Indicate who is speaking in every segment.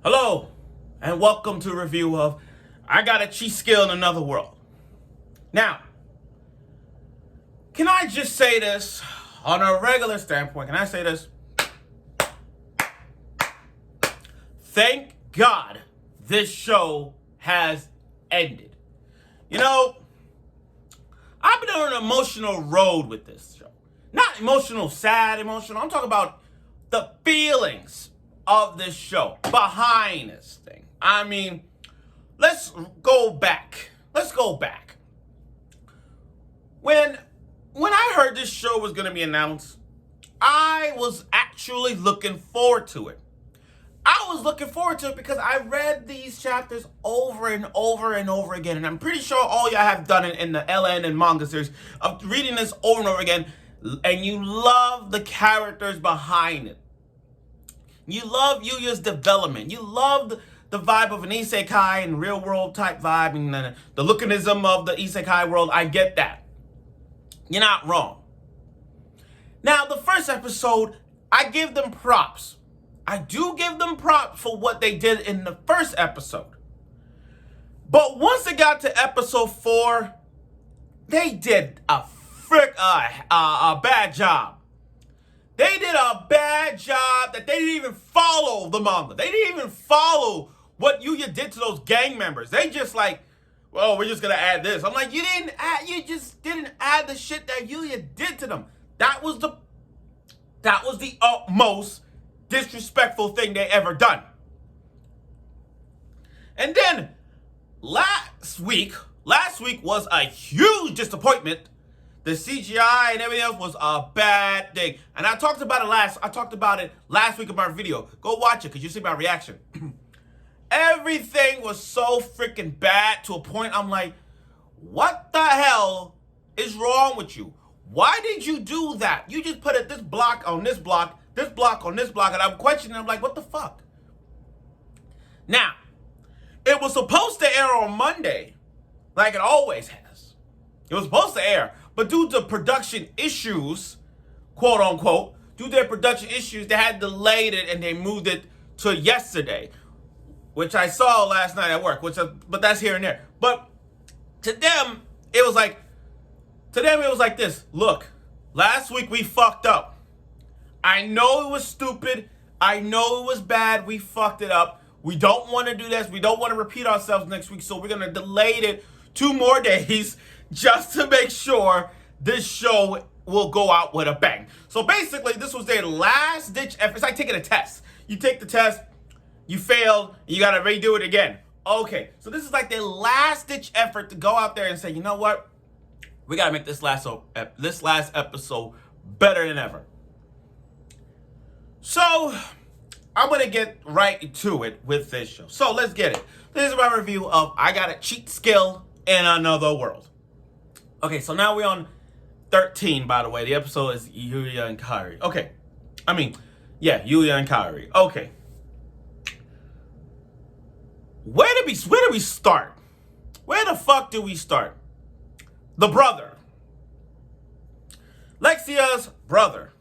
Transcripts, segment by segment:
Speaker 1: Hello, and welcome to a review of I Got a Cheat Skill in Another World. Now, can I just say this on a regular standpoint? Can I say this? Thank God this show has ended. You know, I've been on an emotional road with this show. Not emotional, sad, emotional. I'm talking about the feelings of this show, behind this thing. I mean, let's go back. When I heard this show was going to be announced, I was actually looking forward to it. I was looking forward to it because I read these chapters over and over and over again. And I'm pretty sure all y'all have done it in the LN and manga series of reading this over and over again. And you love the characters behind it. You love Yuya's development. You love the vibe of an isekai and real world type vibe and the lookinism of the isekai world. I get that. You're not wrong. Now, the first episode, I give them props. I do give them props for what they did in the first episode. But once it got to episode 4, they did a bad job. They did a bad job that they didn't even follow the manga. They didn't even follow what Yuya did to those gang members. They just like, well, we're just gonna add this. I'm like, you just didn't add the shit that Yuya did to them. That was the most disrespectful thing they ever done. And then last week was a huge disappointment. The CGI and everything else was a bad thing. And I talked about it last week in my video. Go watch it because you see my reaction. Everything was so freaking bad to a point I'm like, what the hell is wrong with you? Why did you do that? You just put this block on this block, this block on this block, and I'm questioning, I'm like, what the fuck? Now, it was supposed to air on Monday, like it always has. It was supposed to air. But due to production issues, quote unquote, they had delayed it and they moved it to yesterday, which I saw last night at work, but that's here and there. But to them, it was like this. Look, last week we fucked up. I know it was stupid. I know it was bad. We fucked it up. We don't want to do this. We don't want to repeat ourselves next week. So we're going to delay it 2 more days just to make sure this show will go out with a bang. So basically, this was their last-ditch effort. It's like taking a test. You take the test, you failed, you got to redo it again. Okay, so this is like their last-ditch effort to go out there and say, you know what? We got to make this last episode better than ever. So, I'm going to get right to it with this show. So, let's get it. This is my review of I Got a Cheat Skill in Another World. Okay, so now we're on 13, by the way. The episode is Yuya and Kairi. Okay. Yuya and Kairi. Okay. Where do we start? Where the fuck do we start? The brother. Lexia's brother.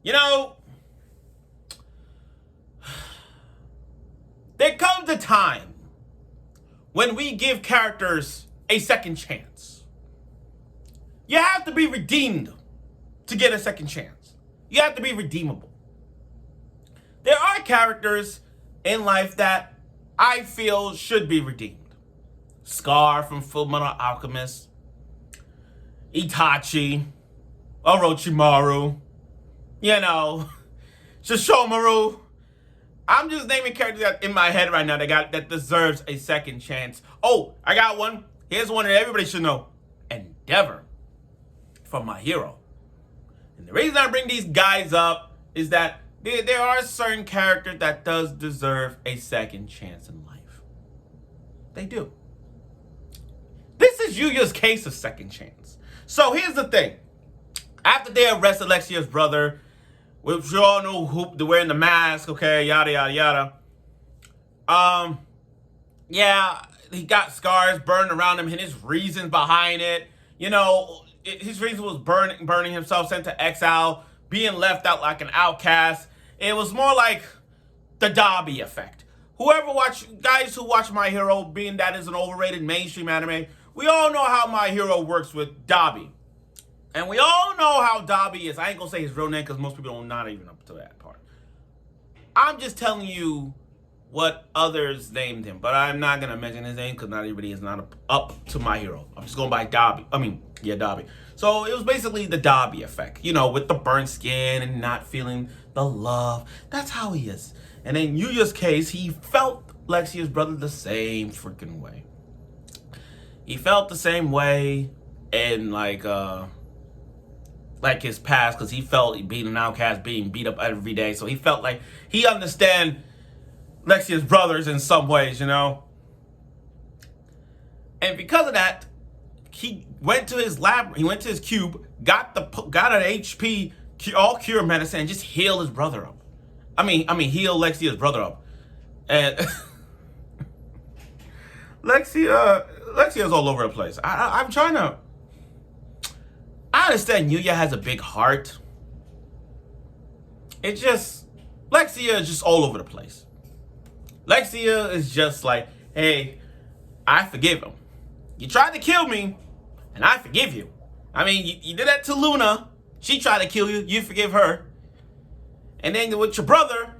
Speaker 1: You know, there comes a time when we give characters a second chance. You have to be redeemed to get a second chance. You have to be redeemable. There are characters in life that I feel should be redeemed. Scar from Fullmetal Alchemist, Itachi, Orochimaru, Shishomaru. I'm just naming characters that in my head right now that deserves a second chance. Oh, I got one. Here's one that everybody should know. Endeavor from My Hero. And the reason I bring these guys up is that there are certain characters that does deserve a second chance in life. They do. This is Yuya's case of second chance. So here's the thing. After they arrest Alexia's brother, which you all know who they're wearing the mask, okay, yada yada yada. He got scars burned around him and his reasons behind it. His reason was burning himself, sent to exile, being left out like an outcast. It was more like the Dabi effect. Guys who watch My Hero, being that is an overrated mainstream anime, we all know how My Hero works with Dabi. And we all know how Dabi is. I ain't gonna say his real name because most people are not even up to that part. I'm just telling you what others named him, but I'm not gonna mention his name because not everybody is not up to My Hero. I'm just going by Dabi. Dabi. So it was basically the Dabi effect, with the burnt skin and not feeling the love. That's how he is. And in Yuya's case, he felt Lexia's brother the same freaking way. He felt the same way in like his past, because he felt being an outcast, being beat up every day. So he felt like he understand Lexia's brothers in some ways, And because of that, he went to his lab, he went to his cube, got an HP all cure medicine and just healed his brother up. Heal Lexia's brother up. And Lexia's all over the place. I'm trying to... I understand Yuya has a big heart. Lexia is just all over the place. Lexia is just like, hey, I forgive him. You tried to kill me, and I forgive you. You did that to Luna. She tried to kill you. You forgive her. And then with your brother,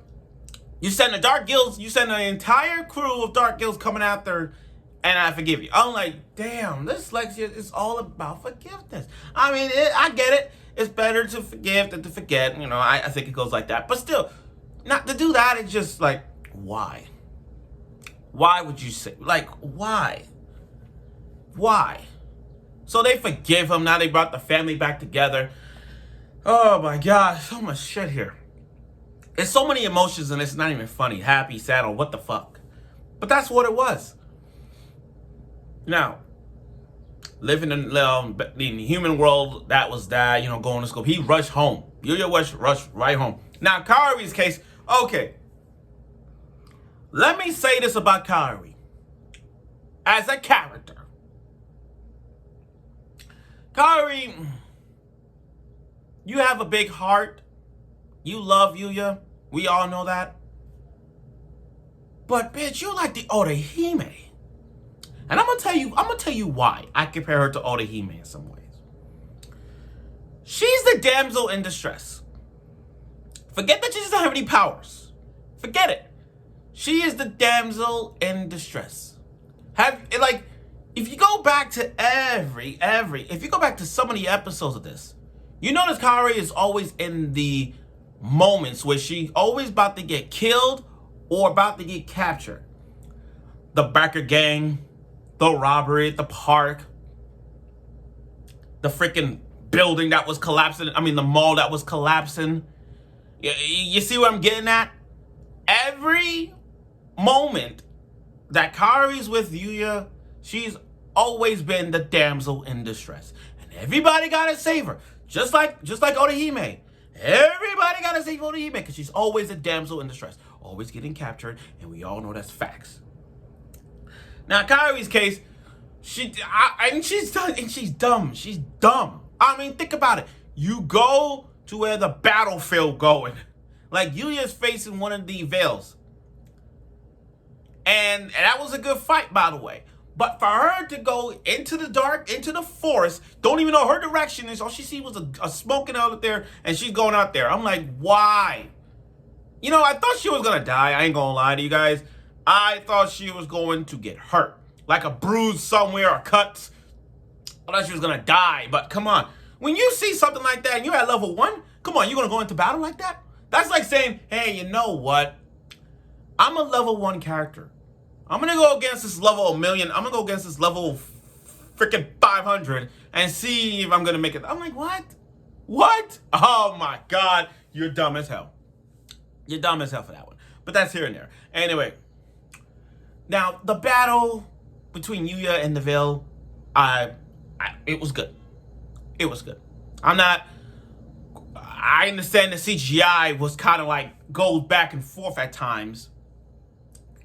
Speaker 1: you send the Dark Guilds, you send an entire crew of Dark Guilds coming after, and I forgive you. I'm like, damn, this Lexia is all about forgiveness. I get it. It's better to forgive than to forget. I think it goes like that. But still, not to do that, it's just like, why? Why would you say, why? Why? So they forgive him. Now they brought the family back together. Oh my God, so much shit here. There's so many emotions and it's not even funny. Happy, sad, or what the fuck. But that's what it was. Now, living in the human world, that was that, going to school. He rushed home. Yuya rushed right home. Now, Kaori's case, okay. Let me say this about Kaori. As a character. Kaori, you have a big heart. You love Yuya. We all know that. But bitch, you're like the Orihime. And I'm gonna tell you why I compare her to Orihime in some ways. She's the damsel in distress. Forget that she doesn't have any powers. Forget it. She is the damsel in distress. If you go back to if you go back to so many episodes of this, you notice Kaori is always in the moments where she always about to get killed or about to get captured. The Backer gang, the robbery at the park, the freaking building that was collapsing. The mall that was collapsing. You see what I'm getting at? Every moment that Kaori's with Yuya, she's always been the damsel in distress. And everybody gotta save her. Just like Orihime. Everybody gotta save Orihime because she's always a damsel in distress. Always getting captured, and we all know that's facts. Now, Kaori's case, she's dumb. She's dumb. Think about it. You go to where the battlefield going. Like, Yuya's facing one of the veils. And that was a good fight, by the way. But for her to go into the dark, into the forest, don't even know her direction is, all she see was a smoking out there, and she's going out there. I'm like, why? I thought she was going to die. I ain't going to lie to you guys. I thought she was going to get hurt. Like a bruise somewhere or cuts. I thought she was going to die. But come on. When you see something like that and you're at level 1, come on, you're going to go into battle like that? That's like saying, hey, you know what? I'm a level 1 character. I'm going to go against this level 1,000,000. I'm going to go against this level freaking 500 and see if I'm going to make it. I'm like, what? What? Oh my God. You're dumb as hell. You're dumb as hell for that one. But that's here and there. Anyway. Now, the battle between Yuya and the Veil, it was good. It was good. I understand the CGI was kind of like, goes back and forth at times.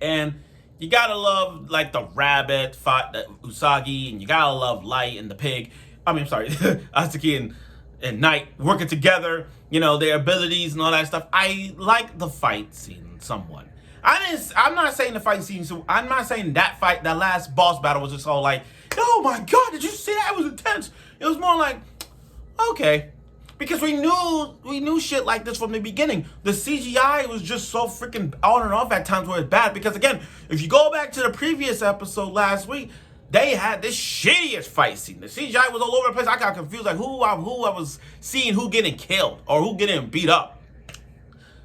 Speaker 1: And you gotta love, like, the rabbit fought the Usagi, and you gotta love Light and the pig. Atsuki and Knight working together. you know, their abilities and all that stuff. I like the fight scene somewhat. I'm not saying the fight scene. So I'm not saying that fight, that last boss battle was just all like, oh my god, did you see that? It was intense. It was more like, okay, because we knew shit like this from the beginning. The CGI was just so freaking on and off at times where it's bad. Because again, if you go back to the previous episode last week, they had this shittiest fight scene. The CGI was all over the place. I got confused, like who I was seeing who getting killed or who getting beat up,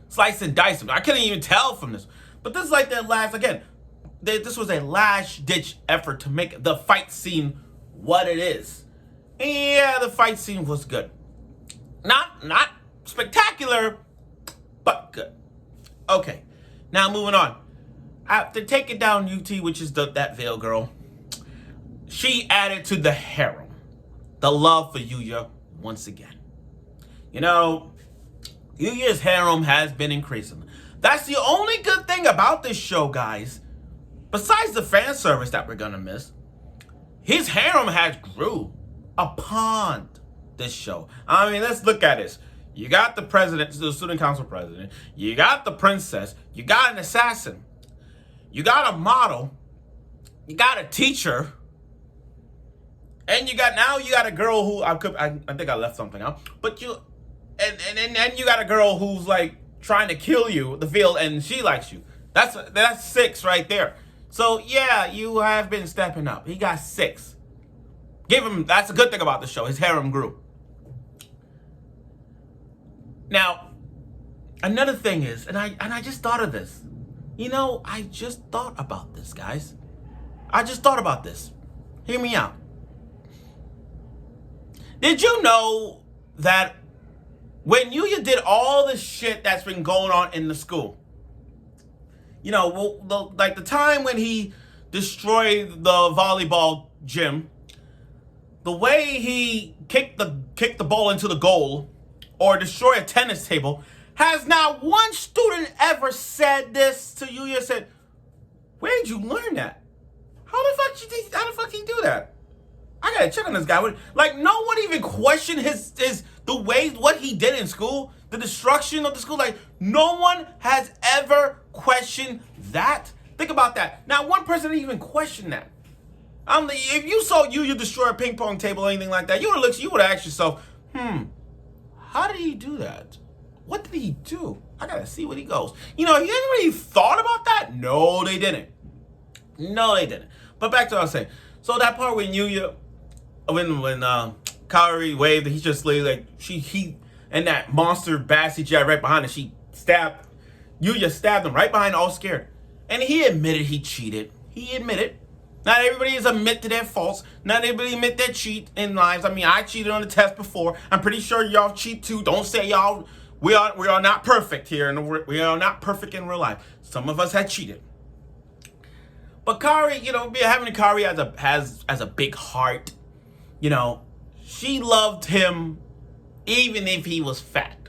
Speaker 1: slice and dice. I couldn't even tell from this. But this is like their last, again, this was a last-ditch effort to make the fight scene what it is. And yeah, the fight scene was good. Not spectacular, but good. Okay, now moving on. After taking down Yuti, which is that veil girl, she added to the harem the love for Yuya once again. You know, Yuya's harem has been increasing. That's the only good thing about this show, guys. Besides the fan service that we're gonna miss, his harem has grew upon this show. I mean, let's look at this. You got the president, the student council president. You got the princess. You got an assassin. You got a model. You got a teacher. And you got a girl who I think I left something out. But you you got a girl who's like trying to kill you, the field, and she likes you. That's 6 right there. So yeah, you have been stepping up. He got 6. Give him. That's a good thing about the show. His harem grew. Now, another thing is, and I just thought of this. You know, I just thought about this, guys. I just thought about this. Hear me out. Did you know that when Yuya did all the shit that's been going on in the school, you know, like the time when he destroyed the volleyball gym, the way he kicked the ball into the goal or destroy a tennis table, has not one student ever said this to Yuya, said, where'd you learn that? How the fuck did he do that? I gotta check on this guy. Like, no one even questioned the ways, what he did in school, the destruction of the school. Like, no one has ever questioned that. Think about that. Not one person didn't even question that. If you saw you destroy a ping pong table or anything like that, you would have asked yourself, how did he do that? What did he do? I gotta see what he goes. You know, anybody thought about that? No, they didn't. No, they didn't. But back to what I was saying. So that part when Yuya, when Kaori waved, he just like he and that monster bad CGI right behind her, Yuya stabbed him right behind, all scared. And he admitted he cheated. He admitted. Not everybody is admit to their faults. Not everybody admit they cheat in lives. I mean, I cheated on the test before. I'm pretty sure y'all cheat too. Don't say y'all. We are not perfect here, and we are not perfect in real life. Some of us had cheated. But Kaori, you know, having Kaori as a big heart, you know, she loved him even if he was fat,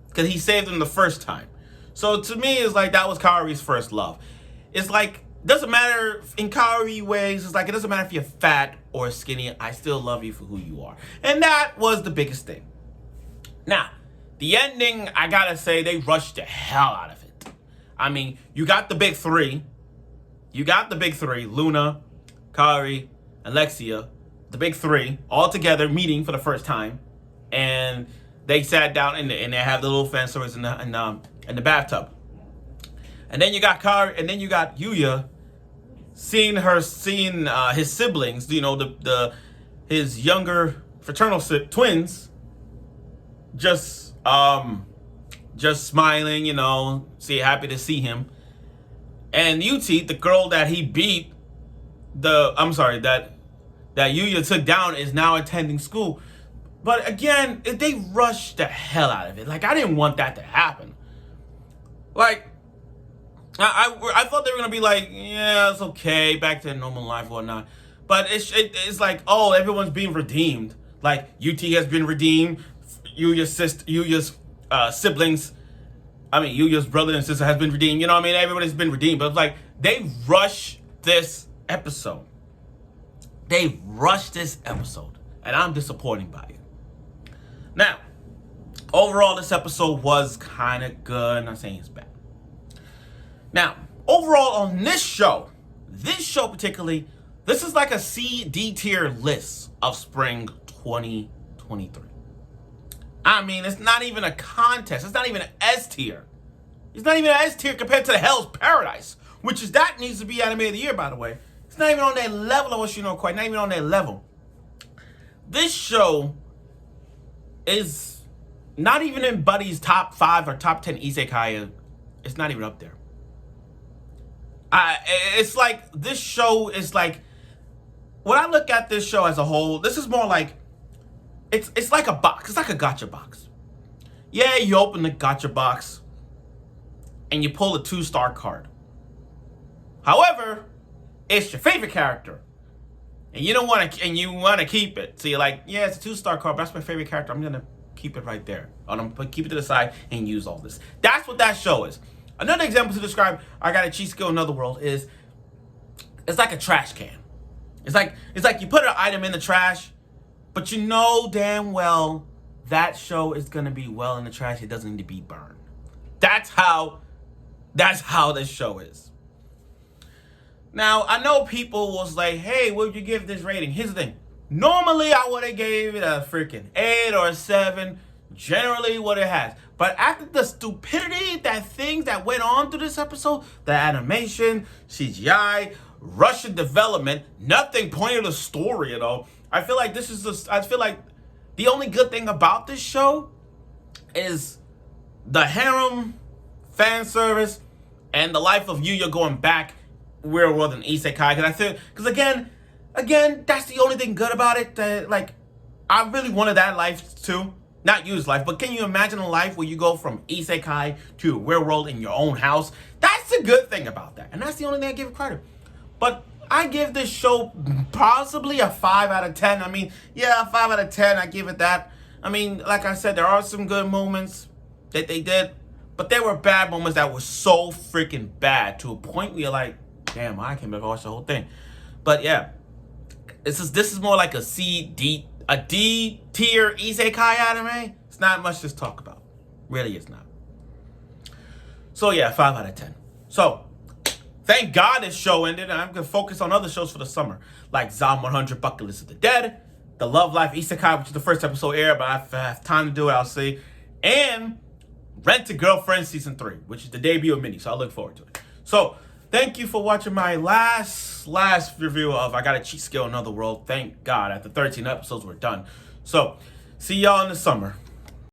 Speaker 1: because he saved him the first time. So to me, it's like that was Kaori's first love. It's like, doesn't matter in Kaori ways. It's like, it doesn't matter if you're fat or skinny. I still love you for who you are. And that was the biggest thing. Now, the ending, I gotta say, they rushed the hell out of it. I mean, you got the big three. Luna, Kaori, Alexia, the big 3, all together meeting for the first time. And they sat down and they have the little fan service in the bathtub. And then you got Kaori, and then you got Yuya seeing his siblings, you know, his younger fraternal twins, just smiling, you know, happy to see him. And Yuti, the girl that he beat, that Yuya took down, is now attending school. But again, they rushed the hell out of it. Like, I didn't want that to happen. Like, I thought they were gonna be like, yeah, it's okay, back to normal life or whatnot. But it's like, oh, everyone's being redeemed. Like, Yuti has been redeemed. Yuya's siblings, Yuya's brother and sister has been redeemed. You know what I mean? Everybody's been redeemed. But it's like, they rushed this episode. And I'm disappointed by it. Now, Overall, this episode was kind of good. I'm not saying it's bad. Now, overall on this show particularly, this is like a C, D tier list of spring 2023. I mean, it's not even a contest. It's not even an S tier. It's not even an S tier compared to the Hell's Paradise, which is that needs to be anime of the year, by the way. It's not even on that level of what you know quite. Not even on that level. This show is not even in Buddy's top 5 or top 10 isekai. It's not even up there. It's like, this show is like, when I look at this show as a whole, this is more like, it's like a box. It's like a gacha box. Yeah, you open the gacha box and you pull a 2-star card. However, it's your favorite character, and you don't want to, and you want to keep it. So you're like, yeah, it's a 2-star card, but that's my favorite character. I'm gonna keep it right there. I'm gonna keep it to the side and use all this. That's what that show is. Another example to describe I Got a Cheat Skill Another World is, it's like a trash can. It's like you put an item in the trash, but you know damn well that show is gonna be well in the trash. It doesn't need to be burned. That's how this show is. Now, I know people was like, hey, what would you give this rating? Here's the thing. Normally, I would have gave it a freaking 8 or a 7. Generally, what it has. But after the stupidity, things that went on through this episode, the animation, CGI, Russian development, nothing pointed to the story at all. I feel like the only good thing about this show is the harem, fan service, and the life of Yuya going back real world and isekai. Because again, that's the only thing good about it. Like, I really wanted that life too. Not Yuya's life, but can you imagine a life where you go from isekai to a real world in your own house? That's the good thing about that. And that's the only thing I give it credit. But I give this show possibly a 5 out of 10. I mean, yeah, a 5 out of 10, I give it that. I mean, like I said, there are some good moments that they did, but there were bad moments that were so freaking bad to a point where you're like, damn, I can't watch the whole thing. But yeah, this is more like a D tier isekai anime. It's not much to talk about. Really, it's not. So yeah, 5 out of 10. So, thank God this show ended, and I'm going to focus on other shows for the summer, like Zom 100 Bucket List of the Dead, The Love Life Isekai, which is the first episode aired, but if I have time to do it, I'll see, and Rent a Girlfriend Season 3, which is the debut of Mini, so I look forward to it. So, thank you for watching my last review of I Got a Cheat Skill Another World. Thank God, after 13 episodes, we're done. So, see y'all in the summer.